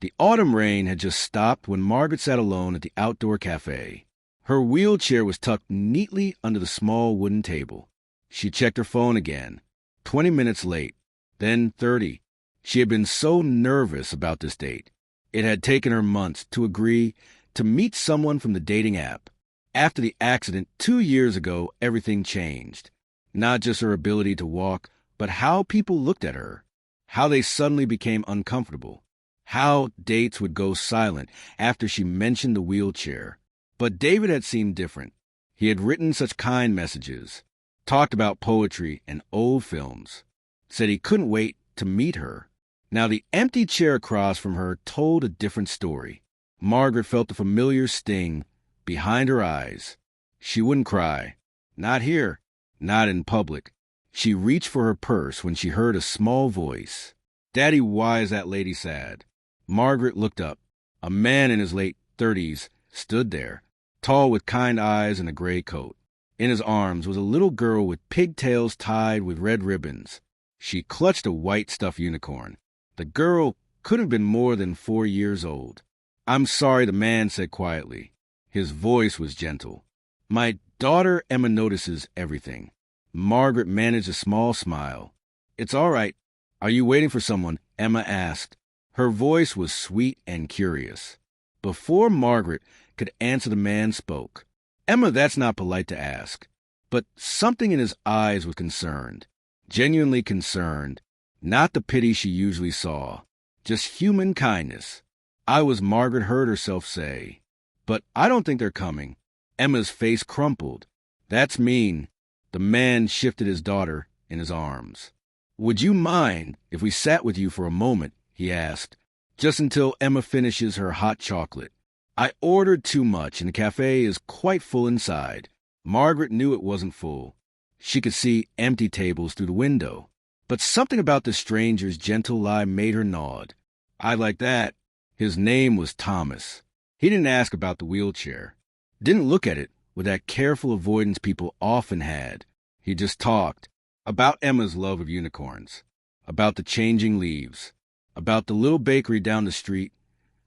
The autumn rain had just stopped when Margaret sat alone at the outdoor cafe. Her wheelchair was tucked neatly under the small wooden table. She checked her phone again. 20 minutes late, then 30. She had been so nervous about this date. It had taken her months to agree to meet someone from the dating app. After the accident 2 years ago, everything changed. Not just her ability to walk, but how people looked at her. How they suddenly became uncomfortable. How dates would go silent after she mentioned the wheelchair. But David had seemed different. He had written such kind messages, talked about poetry and old films, said he couldn't wait to meet her. Now the empty chair across from her told a different story. Margaret felt the familiar sting behind her eyes. She wouldn't cry. Not here. Not in public. She reached for her purse when she heard a small voice. "Daddy, why is that lady sad?" Margaret looked up. A man in his late 30s stood there, tall with kind eyes and a gray coat. In his arms was a little girl with pigtails tied with red ribbons. She clutched a white stuffed unicorn. The girl couldn't have been more than 4 years old. "I'm sorry," the man said quietly. His voice was gentle. "My daughter Emma notices everything." Margaret managed a small smile. "It's all right. Are you waiting for someone?" Emma asked. Her voice was sweet and curious. Before Margaret could answer, the man spoke. "Emma, that's not polite to ask." But something in his eyes was concerned. Genuinely concerned. Not the pity she usually saw. Just human kindness. "I was," Margaret heard herself say. "But I don't think they're coming." Emma's face crumpled. "That's mean." The man shifted his daughter in his arms. "Would you mind if we sat with you for a moment?" he asked. "Just until Emma finishes her hot chocolate. I ordered too much, and the cafe is quite full inside." Margaret knew it wasn't full. She could see empty tables through the window. But something about the stranger's gentle lie made her nod. "I like that." His name was Thomas. He didn't ask about the wheelchair. Didn't look at it with that careful avoidance people often had. He just talked about Emma's love of unicorns, about the changing leaves, about the little bakery down the street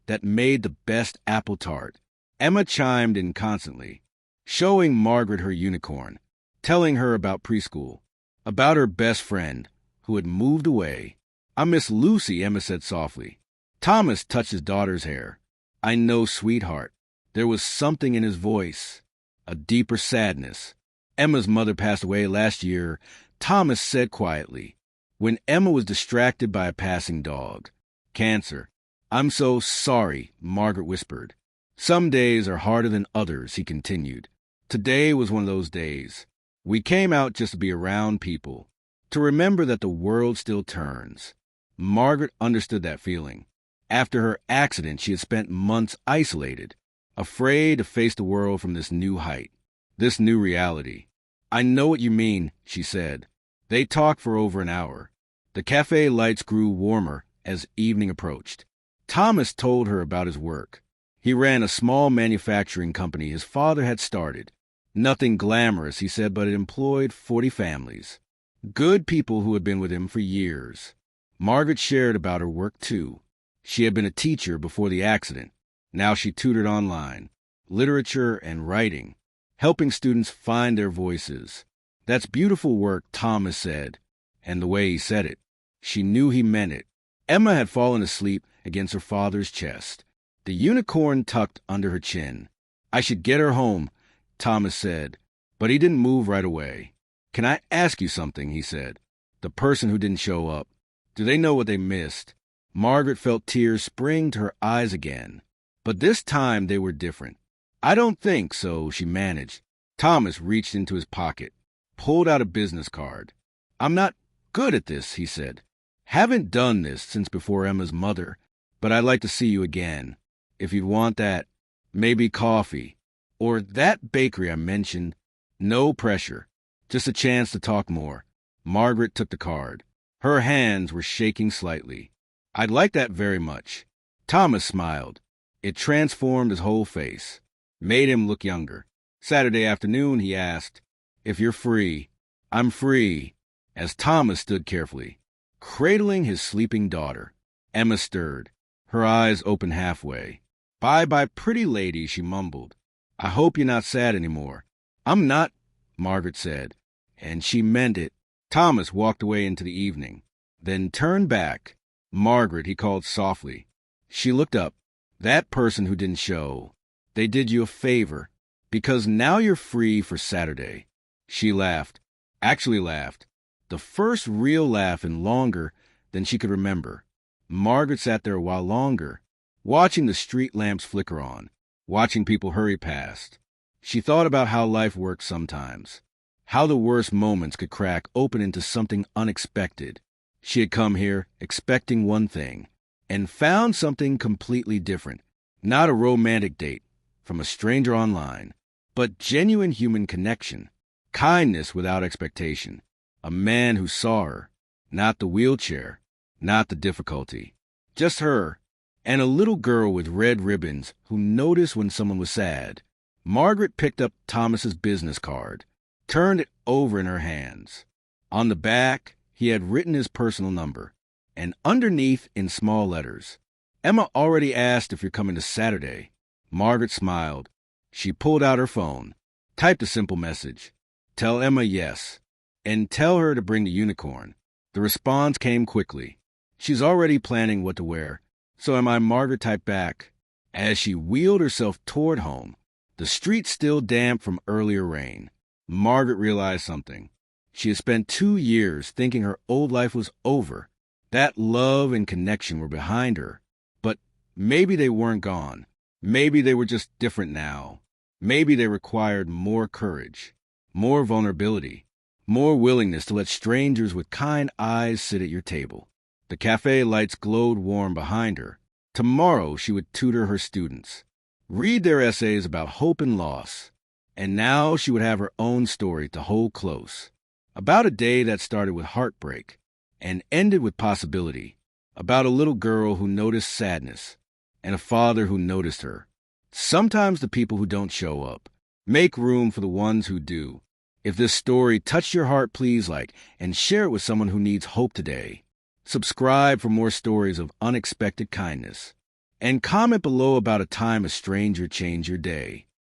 that made the best apple tart. Emma chimed in constantly, showing Margaret her unicorn, telling her about preschool, about her best friend who had moved away. "I miss Lucy," Emma said softly. Thomas touched his daughter's hair. "I know, sweetheart." There was something in his voice, a deeper sadness. "Emma's mother passed away last year," Thomas said quietly, when Emma was distracted by a passing dog. "Cancer." "I'm so sorry," Margaret whispered. "Some days are harder than others," he continued. Today was one of those days. We came out just to be around people, to remember that the world still turns. Margaret understood that feeling. After her accident, she had spent months isolated, afraid to face the world from this new height, this new reality. "I know what you mean," she said. They talked for over an hour. The cafe lights grew warmer as evening approached. Thomas told her about his work. He ran a small manufacturing company his father had started. Nothing glamorous, he said, but it employed 40 families. Good people who had been with him for years. Margaret shared about her work, too. She had been a teacher before the accident. Now she tutored online, literature and writing, helping students find their voices. "That's beautiful work," Thomas said, and the way he said it. She knew he meant it. Emma had fallen asleep against her father's chest, the unicorn tucked under her chin. "I should get her home," Thomas said, but he didn't move right away. "Can I ask you something?" he said. "The person who didn't show up, do they know what they missed?" Margaret felt tears spring to her eyes again, but this time they were different. "I don't think so," she managed. Thomas reached into his pocket, pulled out a business card. "I'm not good at this," he said. "Haven't done this since before Emma's mother, but I'd like to see you again. If you'd want that, maybe coffee, or that bakery I mentioned. No pressure, just a chance to talk more." Margaret took the card. Her hands were shaking slightly. "I'd like that very much." Thomas smiled. It transformed his whole face, made him look younger. "Saturday afternoon," he asked, "if you're free." "I'm free." As Thomas stood carefully, cradling his sleeping daughter, Emma stirred. Her eyes opened halfway. Bye-bye, pretty lady, she mumbled. I hope you're not sad anymore. I'm not, Margaret said, and she meant it. Thomas walked away into the evening, then turned back. Margaret, he called softly. She looked up. That person who didn't show. They did you a favor, because now you're free for Saturday. She laughed. Actually laughed. The first real laugh in longer than she could remember. Margaret sat there a while longer, watching the street lamps flicker on, watching people hurry past. She thought about how life works sometimes, how the worst moments could crack open into something unexpected. She had come here expecting one thing, and found something completely different. Not a romantic date from a stranger online, but genuine human connection, kindness without expectation, a man who saw her, not the wheelchair, not the difficulty, just her, and a little girl with red ribbons who noticed when someone was sad. Margaret picked up Thomas's business card, turned it over in her hands. On the back, he had written his personal number, and underneath in small letters, Emma already asked if you're coming to Saturday. Margaret smiled. She pulled out her phone, typed a simple message. Tell Emma yes, and tell her to bring the unicorn. The response came quickly. She's already planning what to wear, so am I, Margaret typed back. As she wheeled herself toward home, the street still damp from earlier rain, Margaret realized something. She had spent 2 years thinking her old life was over, that love and connection were behind her. But maybe they weren't gone. Maybe they were just different now. Maybe they required more courage, more vulnerability, more willingness to let strangers with kind eyes sit at your table. The cafe lights glowed warm behind her. Tomorrow she would tutor her students, read their essays about hope and loss. And now she would have her own story to hold close, about a day that started with heartbreak and ended with possibility, about a little girl who noticed sadness and a father who noticed her. Sometimes the people who don't show up make room for the ones who do. If this story touched your heart, please like and share it with someone who needs hope today. Subscribe for more stories of unexpected kindness. And comment below about a time a stranger changed your day.